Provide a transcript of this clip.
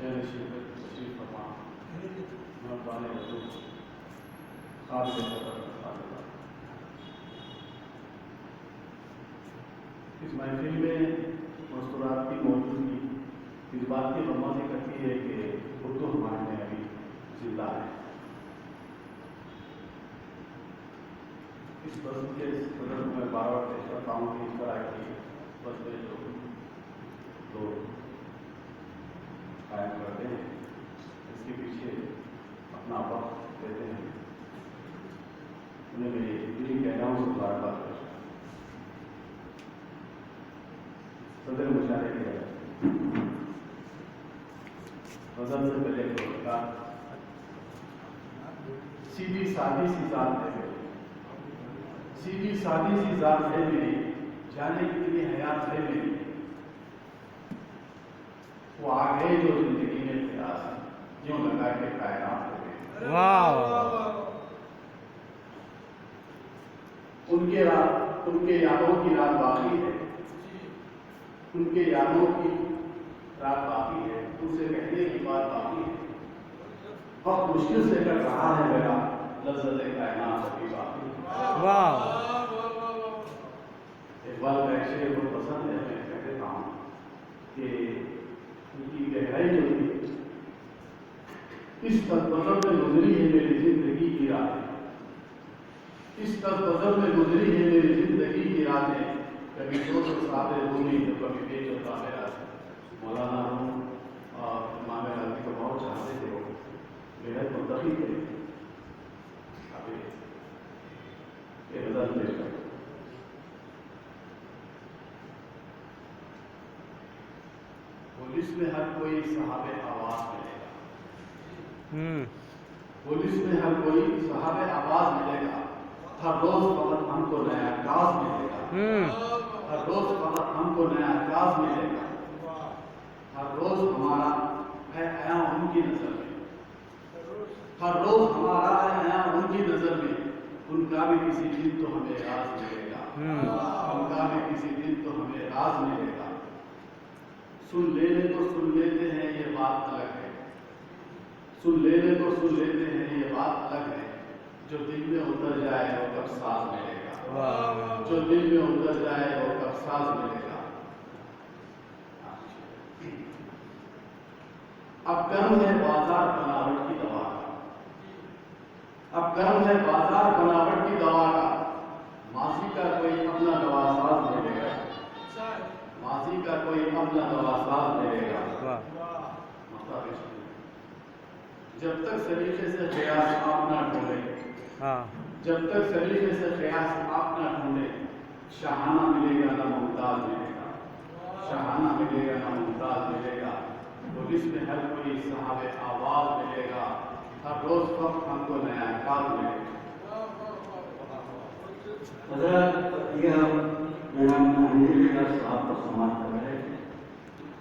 شہر تشریف فرما مہربان حضور قابل قدر اس محفل میں مستورات کی موجودگی اس بات کی رمانی کرتی ہے کہ اردو ہمارے میں ابھی زندہ ہے. اس بس کے صدر میں بار بار پیش کرتا ہوں کہ اس طرح کی بس میں جو لوگ قائم کرتے ہیں اس کے پیچھے اپنا وقت دیتے ہیں. انہیں میں یہ کہہ رہا ہوں سے بار بار صدر مشاہدے کے وزن سے پہلے کا سیدھی سادی سی ذات ہے میری, سیدھی سادی سی ذات ہے میری, جانے کتنی حیات ہے میری, وہ آگے جو زندگی میں پیاس ہے یوں لگا کے کائنات ہو گئی. ان کے یادوں کی رات باقی ہے, ان کے یادوں کی رات باقی ہے, ان سے کہنے کی بات باقی ہے. بہت مشکل سے کر رہا ہے میرا لذت کائنات ابھی باقی ہے. اقبال کا ایک شعر بہت پسند ہے, میں کہہ دیتا ہوں کہ ان کی گہرائی جو تھی اس تذبذب میں گزری ہے میری زندگی کی راتیں, اس تذبذب میں گزری ہے میری زندگی کی راتیں, کبھی دو سو سادے بولی تو کبھی بے چوتا میرا. مولانا روم اور امام غزالی کو بہت چاہتے تھے, وہ بےحد منتخب تھے. ابھی یہ غزل پیش کرتا ہوں. پولیس میں ہر کوئی صاحب آواز ملے گا, پولیس میں ہر کوئی صاحب آواز ملے گا, ہر روز فقط ہم کو نیا انداز ملے گا, ہر روز فقط ہم کو نیا انداز ملے گا, ہر روز ہمارا ہے آیا ان کی نظر میں, ہر روز ہمارا ہے آیا ان کی نظر میں, ان کا بھی کسی دن تو ہمیں راز ملے گا, ان کا بھی کسی دن تو ہمیں راز ملے گا. سن لینے تو سن لیتے ہیں یہ بات الگ ہے, سن لینے تو سن لیتے ہیں یہ بات الگ ہے, جو دل میں اتر جائے وہ کب ساز ملے گا, جو دل میں اتر جائے وہ کب ساز ملے گا. اب گرم ہے بازار بناوٹ کی دوا کا, اب گرم ہے بازار بناوٹ کی دوا کا, ماضی کا کوئی اپنا دوا ساز ملے گا, ماضی کا کوئی اپنا دوا ساز ملے گا. جب تک سلیقے سے قیاس آپ نہ ڈھونڈے, جب تک سلیقے سے قیاس آپ نہ ڈھونڈے, شاہانہ ملے گا نہ ممتاز ملے گا, شاہانہ ملے گا نہ ممتاز ملے گا. پولیس میں ہر کوئی صاحب آواز ملے گا, ہر روز وقت ہم کو نیا انداز ملے گا. حضرت یہ ہم جناب صاحب کو سماعت کر رہے ہیں.